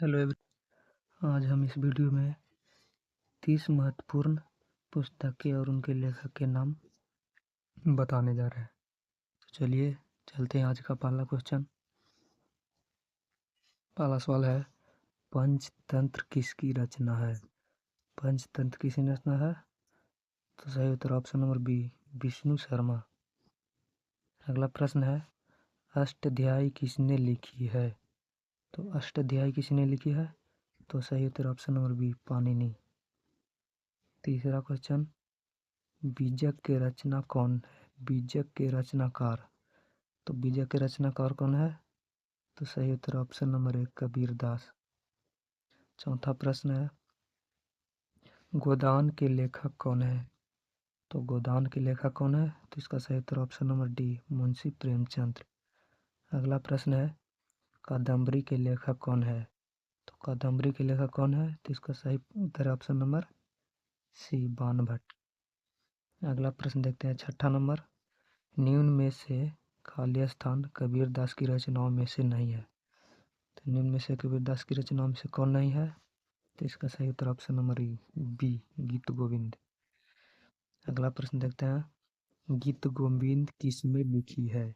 Hello आज हम इस वीडियो में 30 महत्वपूर्ण पुस्तकें और उनके लेखक के नाम बताने जा रहे हैं। तो चलिए चलते हैं। आज का पहला क्वेश्चन, पहला सवाल है, पंचतंत्र किसकी रचना है? पंचतंत्र किसकी रचना है? तो सही उत्तर option number B, Vishnu Sharma. अगला प्रश्न है, अष्टाध्यायी किसने लिखी है? तो अष्टाध्यायी किसने लिखी है? तो सही उत्तर ऑप्शन नंबर बी, पाणिनि। तीसरा क्वेश्चन, बीजक के रचना कौन है? बीजक के रचनाकार। तो बीजक के रचनाकार कौन है? तो सही उत्तर ऑप्शन नंबर एक, कबीरदास। चौथा प्रश्न है, गोदान के लेखक कौन है? तो गोदान के लेखक कौन है? तो इसका सही उत्तर option number D, Munshi Premchand. अगला प्रश्न है, कादम्बरी के लेखक कौन है? तो कादम्बरी के लेखक कौन है? तो इसका सही उत्तर है ऑप्शन नंबर सी, बाणभट्ट। अगला प्रश्न देखते हैं, छठा नंबर, निम्न में से खाली स्थान कबीरदास की रचनाओं में से नहीं है। तो निम्न में से कबीरदास की रचनाओं में से कौन नहीं है? तो इसका सही उत्तर ऑप्शन नंबर बी, गीत गोविंद। अगला प्रश्न देखते हैं, गीत गोविंद किसने लिखी है?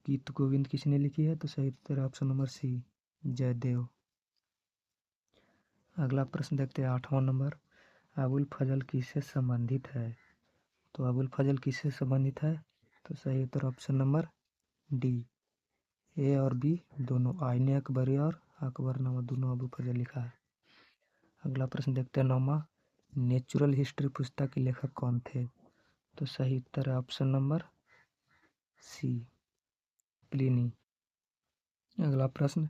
गीत गोविंद किसने लिखी है? तो सही उत्तर ऑप्शन नंबर सी, जयदेव। अगला प्रश्न देखते हैं, आठवां नंबर, अबुल फजल किससे संबंधित है? तो अबुल फजल किससे संबंधित है? तो सही उत्तर ऑप्शन नंबर डी, ए और बी दोनों, आईने अकबरी और अकबरनामा दोनों अबुल फजल लिखा है। अगला प्रश्न देखते हैं, नौवां, नेचुरल हिस्ट्री पुस्तक के लेखक कौन थे? तो सही उत्तर है ऑप्शन नंबर सी, प्लिनी। अगला प्रश्न,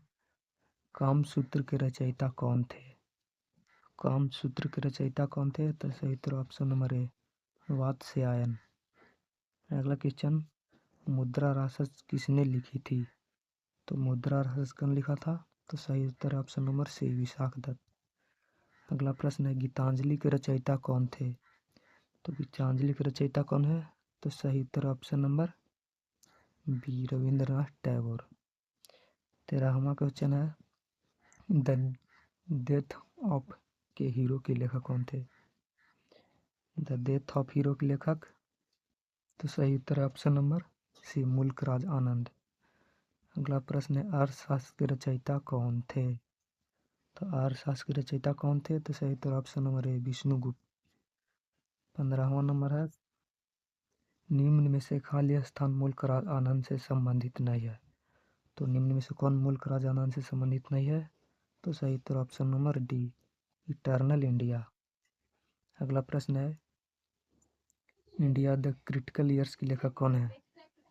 कामसूत्र के रचयिता कौन थे? कामसूत्र के रचयिता कौन थे? तो सही उत्तर ऑप्शन नंबर ए, वात्स्यायन। अगला क्वेश्चन, मुद्रा राक्षस किसने लिखी थी? तो मुद्रा राक्षस कौन लिखा था? तो सही उत्तर option number C, Vishakh Datta. अगला प्रश्न है, गीतांजलि के रचयिता कौन थे? तो गीतांजलि के रचयिता कौन है? तो सही उत्तर option number B, Rabindranath Tagore. 13वां क्वेश्चन है, the death of a hero के लेखक कौन थे? द डेथ ऑफ हीरो के लेखक, तो सही उत्तर है ऑप्शन नंबर सी, मुल्क राज आनंद। अगला प्रश्न है, अर्थशास्त्र के रचयिता कौन थे? तो अर्थशास्त्र के रचयिता कौन थे? तो सही उत्तर ऑप्शन नंबर ए, विष्णुगुप्त। 15वां नंबर है, निम्न में से खाली स्थान मुल्क राज आनंद से संबंधित नहीं है। तो निम्न में से कौन मुल्क राज आनंद से संबंधित नहीं है? तो सही उत्तर option number D, eternal India. अगला प्रश्न है, इंडिया द क्रिटिकल ईयर्स के लेखक कौन है?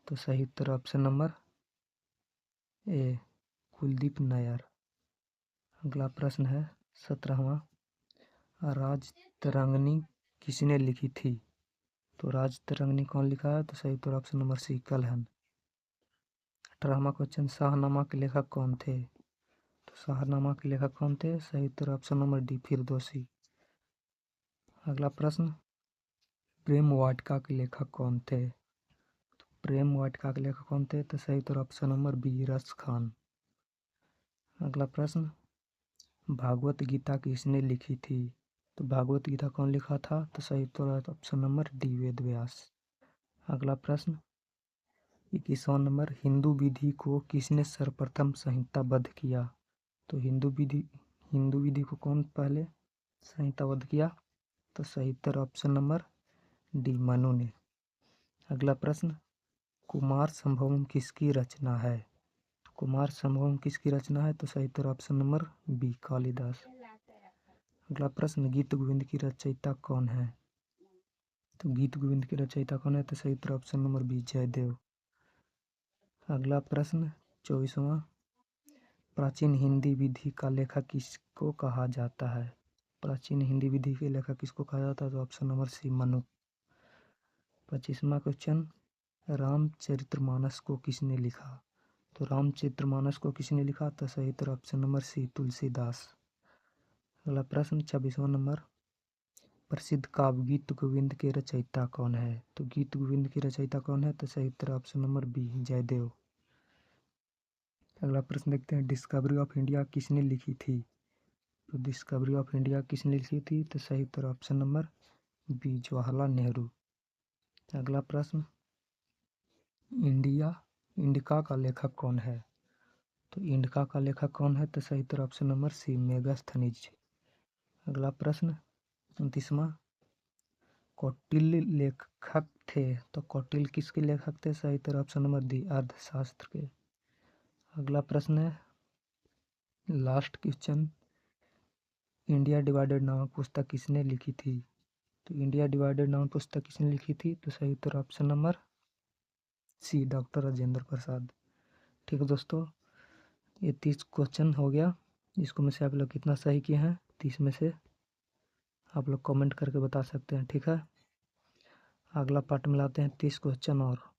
तो सही उत्तर option number A, Kuldip Nayar. अगला प्रश्न है 17वां, राजतरंगिणी किसने लिखी थी? तो राजतरंगिणी कौन लिखा है? तो सही उत्तर ऑप्शन नंबर सी, कलहन। 18वां क्वेश्चन, शाहनामा के लेखक कौन थे? तो शाहनामा के लेखक कौन थे? सही उत्तर ऑप्शन नंबर डी, फिरदौसी। अगला प्रश्न, प्रेम वाटिका के लेखक कौन थे? तो प्रेम वाटिका के लेखक कौन थे? तो सही उत्तर ऑप्शन नंबर बी, रस खान। अगला प्रश्न, भागवत गीता किसने लिखी थी? तो भागवत गीता कौन लिखा था? तो सही उत्तर option number D, Ved Vyas. अगला प्रश्न, 21वां नंबर, हिंदू विधि को किसने सर्वप्रथम संहिताबद्ध किया? तो हिंदू विधि को कौन पहले संहिताबद्ध किया? तो सही उत्तर ऑप्शन नंबर डी, मनु ने। अगला प्रश्न, कुमार संभवम किसकी रचना है? कुमार संभवम किसकी रचना है? तो सही उत्तर ऑप्शन नंबर बी, कालिदास। अगला प्रश्न, गीत गोविंद की रचयिता कौन है? तो गीत गोविंद की रचयिता कौन है? तो सही उत्तर ऑप्शन नंबर बी, जयदेव। अगला प्रश्न 24वां, प्राचीन हिंदी विधि का लेखक किसको कहा जाता है? प्राचीन हिंदी विधि के लेखक किसको कहा जाता है? तो ऑप्शन नंबर सी, मनु। 25वां क्वेश्चन, रामचरितमानस को किसने लिखा? तो रामचरितमानस को किसने लिखा? तो सही उत्तर ऑप्शन नंबर सी, तुलसीदास। अगला प्रश्न 26वां नंबर, प्रसिद्ध काव्य गीत गोविंद के रचयिता कौन है? तो गीत गोविंद के रचयिता कौन है? तो सही उत्तर ऑप्शन नंबर बी, जयदेव। अगला प्रश्न देखते हैं, डिस्कवरी ऑफ इंडिया किसने लिखी थी? तो डिस्कवरी ऑफ इंडिया किसने लिखी थी? तो सही उत्तर option number B, Jawaharlal Nehru. अगला प्रश्न, इंडिका का लेखक कौन है? तो इंडिका का लेखक कौन है? तो सही उत्तर ऑप्शन नंबर सी, मेगास्थनीज। अगला प्रश्न 29वां, कौटिल्य लेखक थे, तो कौटिल्य किसके लेखक थे? सही उत्तर ऑप्शन नंबर डी, अर्थशास्त्र के। अगला प्रश्न है लास्ट क्वेश्चन, इंडिया डिवाइडेड नामक पुस्तक किसने लिखी थी? तो इंडिया डिवाइडेड नामक पुस्तक किसने लिखी थी? तो सही उत्तर option number C, doctor Rajendra Prasad. ठीक है दोस्तों, ये 30 क्वेश्चन हो गया। इसको में से आप लोग कितना सही किए हैं 30 में से आप लोग कमेंट करके बता सकते हैं। ठीक है, अगला पार्ट में लाते हैं 30 क्वेश्चन और।